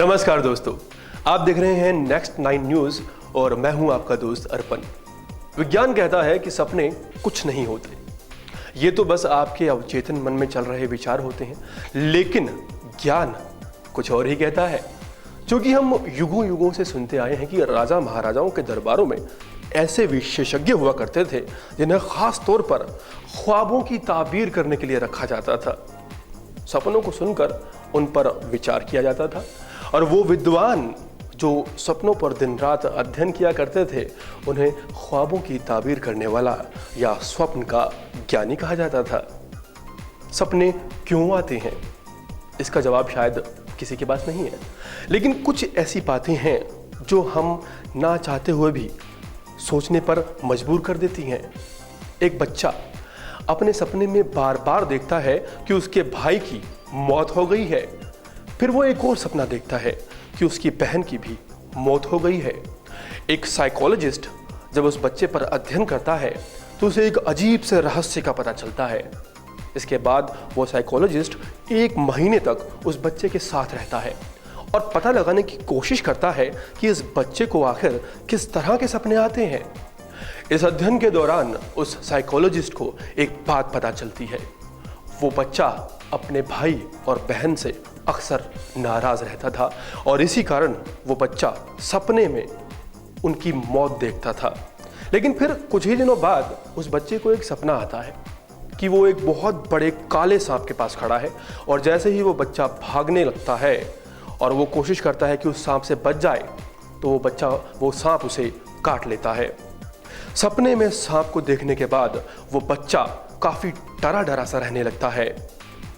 नमस्कार दोस्तों, आप देख रहे हैं नेक्स्ट 9 न्यूज़ और मैं हूं आपका दोस्त अर्पण। विज्ञान कहता है कि सपने कुछ नहीं होते, ये तो बस आपके अवचेतन मन में चल रहे विचार होते हैं। लेकिन ज्ञान कुछ और ही कहता है, क्योंकि हम युगों युगों से सुनते आए हैं कि राजा महाराजाओं के दरबारों में ऐसे विशेषज्ञ हुआ करते थे जिन्हें खास तौर पर ख्वाबों की ताबीर करने के लिए रखा जाता था। सपनों को सुनकर उन पर विचार किया जाता था और वो विद्वान जो सपनों पर दिन रात अध्ययन किया करते थे उन्हें ख्वाबों की ताबीर करने वाला या स्वप्न का ज्ञानी कहा जाता था। सपने क्यों आते हैं, इसका जवाब शायद किसी के पास नहीं है, लेकिन कुछ ऐसी बातें हैं जो हम ना चाहते हुए भी सोचने पर मजबूर कर देती हैं। एक बच्चा अपने सपने में बार बार देखता है कि उसके भाई की मौत हो गई है, फिर वो एक और सपना देखता है कि उसकी बहन की भी मौत हो गई है। एक साइकोलॉजिस्ट जब उस बच्चे पर अध्ययन करता है तो उसे एक अजीब से रहस्य का पता चलता है। इसके बाद वो साइकोलॉजिस्ट 1 महीने तक उस बच्चे के साथ रहता है और पता लगाने की कोशिश करता है कि इस बच्चे को आखिर किस तरह के सपने आते हैं। इस अध्ययन के दौरान उस साइकोलॉजिस्ट को एक बात पता चलती है, वो बच्चा अपने भाई और बहन से अक्सर नाराज रहता था और इसी कारण वो बच्चा सपने में उनकी मौत देखता था। लेकिन फिर कुछ ही दिनों बाद उस बच्चे को एक सपना आता है कि वो एक बहुत बड़े काले सांप के पास खड़ा है और जैसे ही वो बच्चा भागने लगता है और वो कोशिश करता है कि उस सांप से बच जाए तो वो सांप उसे काट लेता है। सपने में सांप को देखने के बाद वो बच्चा काफी डरा डरा सा रहने लगता है।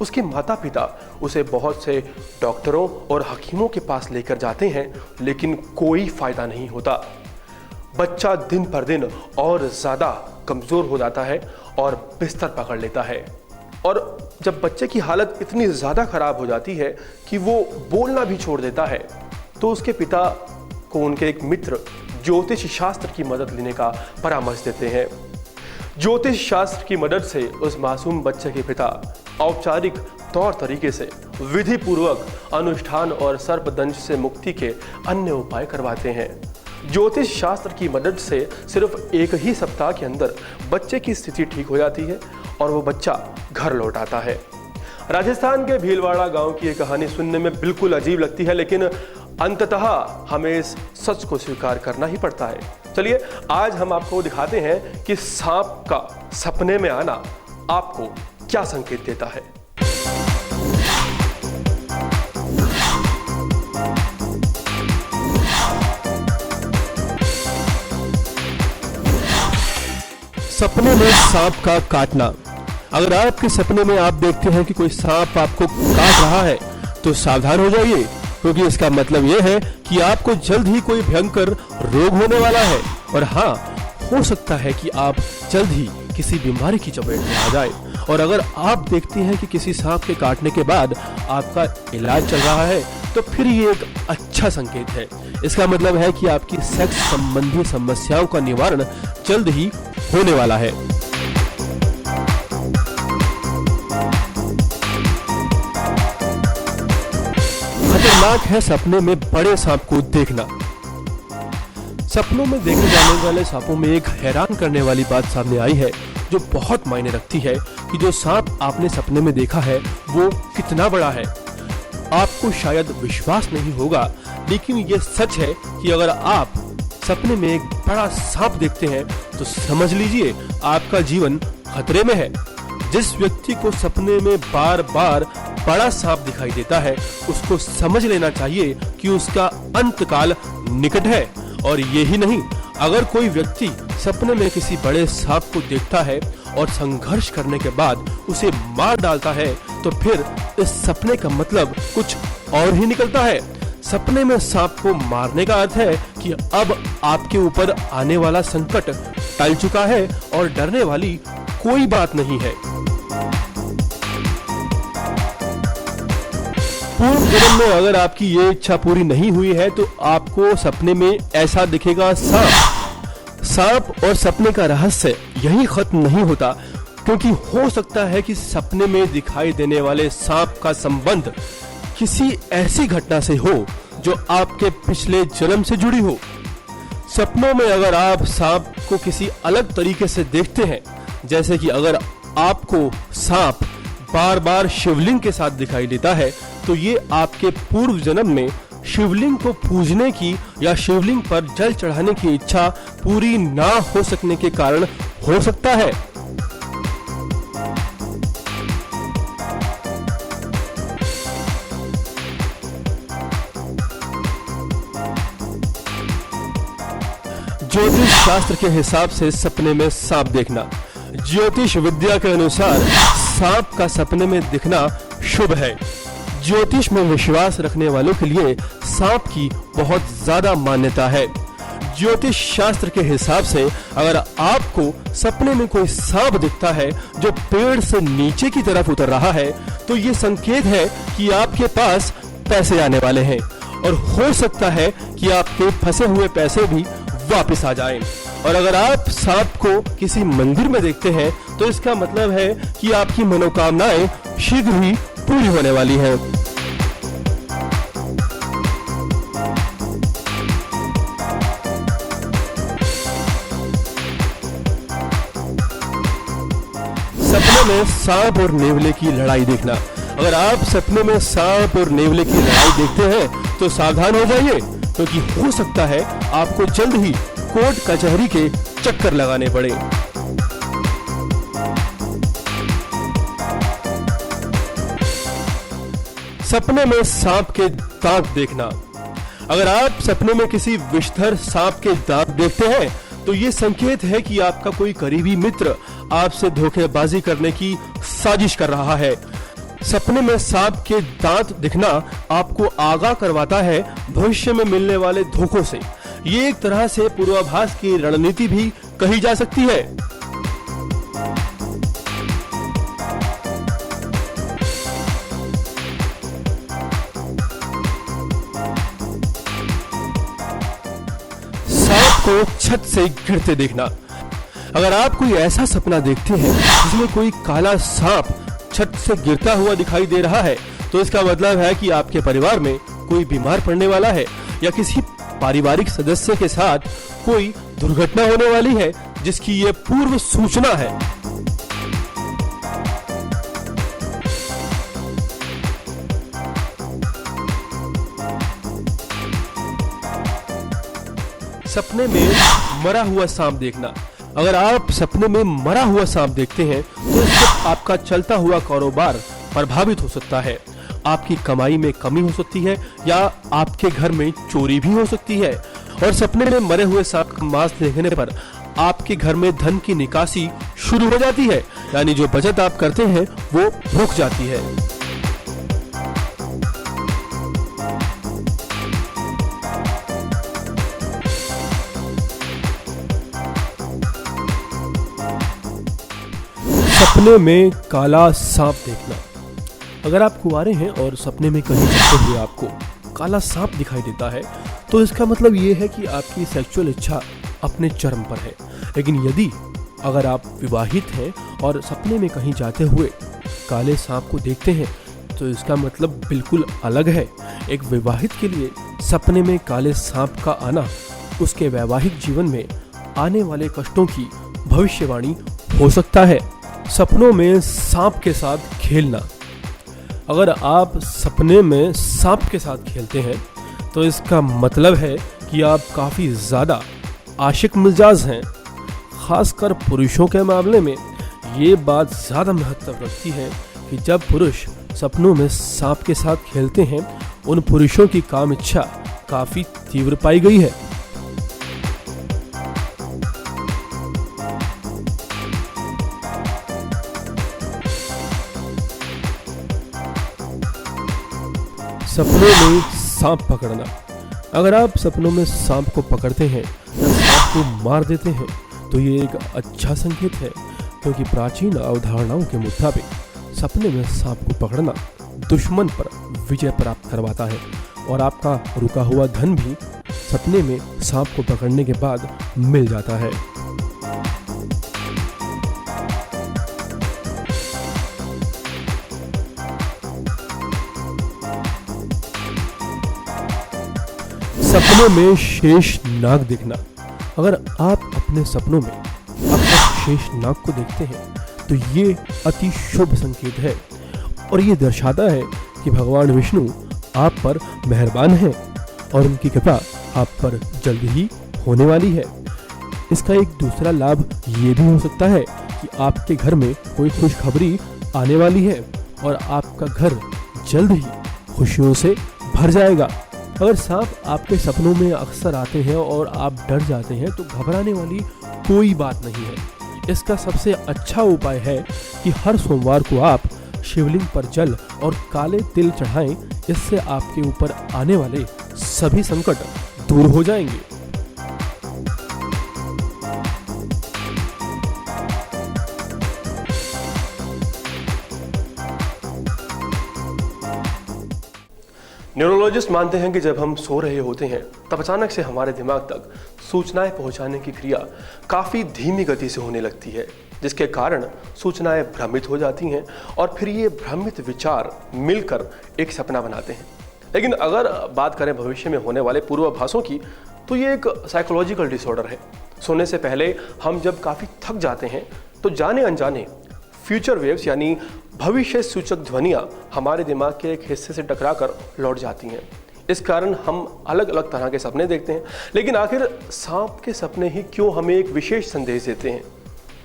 उसके माता पिता उसे बहुत से डॉक्टरों और हकीमों के पास लेकर जाते हैं, लेकिन कोई फायदा नहीं होता। बच्चा दिन पर दिन और ज्यादा कमजोर हो जाता है और बिस्तर पकड़ लेता है। और जब बच्चे की हालत इतनी ज्यादा खराब हो जाती है कि वो बोलना भी छोड़ देता है तो उसके पिता को उनके एक मित्र ज्योतिष शास्त्र की मदद लेने का परामर्श देते हैं। ज्योतिष शास्त्र की मदद से उस मासूम बच्चे के पिता औपचारिक तौर तरीके से विधि पूर्वक अनुष्ठान और सर्पदंश से मुक्ति के अन्य उपाय करवाते हैं। ज्योतिष शास्त्र की मदद से सिर्फ 1 ही सप्ताह के अंदर बच्चे की स्थिति ठीक हो जाती है और वो बच्चा घर लौट आता है। राजस्थान के भीलवाड़ा गांव की ये कहानी सुनने में बिल्कुल अजीब लगती है, लेकिन अंततः हमें इस सच को स्वीकार करना ही पड़ता है। चलिए आज हम आपको दिखाते हैं कि सांप का सपने में आना आपको क्या संकेत देता है। सपने में सांप का काटना। अगर आपके सपने में आप देखते हैं कि कोई सांप आपको काट रहा है तो सावधान हो जाइए, क्योंकि इसका मतलब यह है कि आपको जल्द ही कोई भयंकर रोग होने वाला है और हाँ, हो सकता है कि आप जल्द ही किसी बीमारी की चपेट में आ जाए। और अगर आप देखते हैं कि किसी सांप के काटने के बाद आपका इलाज चल रहा है तो फिर ये एक अच्छा संकेत है। इसका मतलब है कि आपकी सेक्स संबंधी समस्याओं का निवारण जल्द ही होने वाला है। खतरनाक है सपने में बड़े सांप को देखना। सपनों में देखे जाने वाले सांपों में एक हैरान करने वाली बात सामने आई है जो बहुत मायने रखती है कि जो सांप आपने सपने में देखा है वो कितना बड़ा है। आपको शायद विश्वास नहीं होगा, लेकिन ये सच है कि अगर आप सपने में एक बड़ा सांप देखते हैं तो समझ लीजिए आपका जीवन खतरे में है। जिस व्यक्ति को सपने में बार बार बड़ा सांप दिखाई देता है उसको समझ लेना चाहिए कि उसका अंतकाल निकट है। और यही नहीं, अगर कोई व्यक्ति सपने में किसी बड़े सांप को देखता है और संघर्ष करने के बाद उसे मार डालता है तो फिर इस सपने का मतलब कुछ और ही निकलता है। सपने में सांप को मारने का अर्थ है कि अब आपके ऊपर आने वाला संकट टल चुका है और डरने वाली कोई बात नहीं है। पूर्व जन्म में अगर आपकी ये इच्छा पूरी नहीं हुई है तो आपको सपने में ऐसा दिखेगा सांप और सपने का रहस्य यही खत्म नहीं होता, क्योंकि हो सकता है कि सपने में दिखाई देने वाले सांप का संबंध किसी ऐसी घटना से हो जो आपके पिछले जन्म से जुड़ी हो। सपनों में अगर आप सांप को किसी अलग तरीके से देखते हैं, जैसे कि अगर आपको सांप बार बार शिवलिंग के साथ दिखाई देता है, तो ये आपके पूर्व जन्म में शिवलिंग को पूजने की या शिवलिंग पर जल चढ़ाने की इच्छा पूरी ना हो सकने के कारण हो सकता है। ज्योतिष शास्त्र के हिसाब से सपने में सांप देखना। ज्योतिष विद्या के अनुसार सांप का सपने में दिखना शुभ है। ज्योतिष में विश्वास रखने वालों के लिए सांप की बहुत ज्यादा मान्यता है। ज्योतिष शास्त्र के हिसाब से अगर आपको सपने में कोई सांप दिखता है जो पेड़ से नीचे की तरफ उतर रहा है, तो ये संकेत है कि आपके पास पैसे आने वाले हैं और हो सकता है कि आपके फंसे हुए पैसे भी वापस आ जाएं। और अगर आप सांप को किसी मंदिर में देखते हैं, तो इसका मतलब है कि आपकी मनोकामनाएं शीघ्र ही पूरी होने वाली हैं। सपने में सांप और नेवले की लड़ाई देखना। अगर आप सपने में सांप और नेवले की लड़ाई देखते हैं, तो सावधान हो जाइए, क्योंकि हो सकता है आपको जल्द ही कोर्ट कचहरी के चक्कर लगाने पड़े। सपने में सांप के दांत देखना। अगर आप सपने में किसी विषधर सांप के दांत देखते हैं, तो ये संकेत है कि आपका कोई करीबी मित्र आपसे धोखेबाजी करने की साजिश कर रहा है। सपने में सांप के दांत दिखना आपको आगाह करवाता है भविष्य में मिलने वाले धोखों से। ये एक तरह से पूर्वाभास की रणनीति भी कही जा सकती है। सांप को छत से गिरते देखना। अगर आप कोई ऐसा सपना देखते हैं जिसमें कोई काला सांप छत से गिरता हुआ दिखाई दे रहा है, तो इसका मतलब है कि आपके परिवार में कोई बीमार पड़ने वाला है या किसी पारिवारिक सदस्य के साथ कोई दुर्घटना होने वाली है, जिसकी ये पूर्व सूचना है। सपने में मरा हुआ सांप देखना। अगर आप सपने में मरा हुआ सांप देखते हैं, तो इससे आपका चलता हुआ कारोबार प्रभावित हो सकता है। आपकी कमाई में कमी हो सकती है या आपके घर में चोरी भी हो सकती है। और सपने में मरे हुए सांप का मांस देखने पर आपके घर में धन की निकासी शुरू हो जाती है, यानी जो बचत आप करते हैं वो रुक जाती है। सपने में काला सांप देखना। अगर आप कुंवारे हैं और सपने में कहीं जाते हुए आपको काला सांप दिखाई देता है, तो इसका मतलब ये है कि आपकी सेक्सुअल इच्छा अपने चरम पर है। लेकिन यदि अगर आप विवाहित हैं और सपने में कहीं जाते हुए काले सांप को देखते हैं, तो इसका मतलब बिल्कुल अलग है। एक विवाहित के लिए सपने में काले सांप का आना उसके वैवाहिक जीवन में आने वाले कष्टों की भविष्यवाणी हो सकता है। सपनों में सांप के साथ खेलना। अगर आप सपने में सांप के साथ खेलते हैं, तो इसका मतलब है कि आप काफ़ी ज़्यादा आशिक मिजाज हैं। खासकर पुरुषों के मामले में ये बात ज़्यादा महत्व रखती है कि जब पुरुष सपनों में सांप के साथ खेलते हैं, उन पुरुषों की काम इच्छा काफ़ी तीव्र पाई गई है। सपनों में सांप पकड़ना। अगर आप सपनों में सांप को पकड़ते हैं या सांप को मार देते हैं, तो ये एक अच्छा संकेत है, क्योंकि प्राचीन अवधारणाओं के मुताबिक सपने में सांप को पकड़ना दुश्मन पर विजय प्राप्त करवाता है और आपका रुका हुआ धन भी सपने में सांप को पकड़ने के बाद मिल जाता है। सपने में शेष नाग देखना। अगर आप अपने सपनों में अपने शेष नाग को देखते हैं तो ये अति शुभ संकेत है और ये दर्शाता है कि भगवान विष्णु आप पर मेहरबान हैं और उनकी कृपा आप पर जल्द ही होने वाली है। इसका एक दूसरा लाभ ये भी हो सकता है कि आपके घर में कोई खुशखबरी आने वाली है और आपका घर जल्द ही खुशियों से भर जाएगा। अगर सांप आपके सपनों में अक्सर आते हैं और आप डर जाते हैं तो घबराने वाली कोई बात नहीं है। इसका सबसे अच्छा उपाय है कि हर सोमवार को आप शिवलिंग पर जल और काले तिल चढ़ाएं। इससे आपके ऊपर आने वाले सभी संकट दूर हो जाएंगे। न्यूरोलॉजिस्ट मानते हैं कि जब हम सो रहे होते हैं तब अचानक से हमारे दिमाग तक सूचनाएं पहुंचाने की क्रिया काफ़ी धीमी गति से होने लगती है, जिसके कारण सूचनाएं भ्रमित हो जाती हैं और फिर ये भ्रमित विचार मिलकर एक सपना बनाते हैं। लेकिन अगर बात करें भविष्य में होने वाले पूर्वाभासों की तो ये एक साइकोलॉजिकल डिसऑर्डर है। सोने से पहले हम जब काफ़ी थक जाते हैं तो जाने अनजाने फ्यूचर वेव्स यानी भविष्य सूचक ध्वनियाँ हमारे दिमाग के एक हिस्से से टकराकर लौट जाती हैं। इस कारण हम अलग अलग तरह के सपने देखते हैं। लेकिन आखिर सांप के सपने ही क्यों हमें एक विशेष संदेश देते हैं?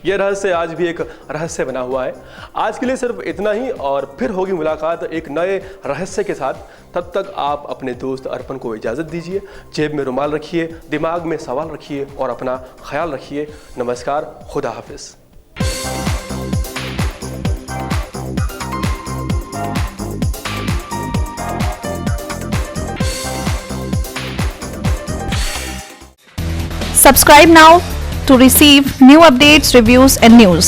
यह रहस्य आज भी एक रहस्य बना हुआ है। आज के लिए सिर्फ इतना ही और फिर होगी मुलाकात एक नए रहस्य के साथ। तब तक आप अपने दोस्त अर्पण को इजाज़त दीजिए। जेब में रुमाल रखिए, दिमाग में सवाल रखिए और अपना ख्याल रखिए। नमस्कार, खुदा हाफिज़। Subscribe now to receive new updates, reviews and news.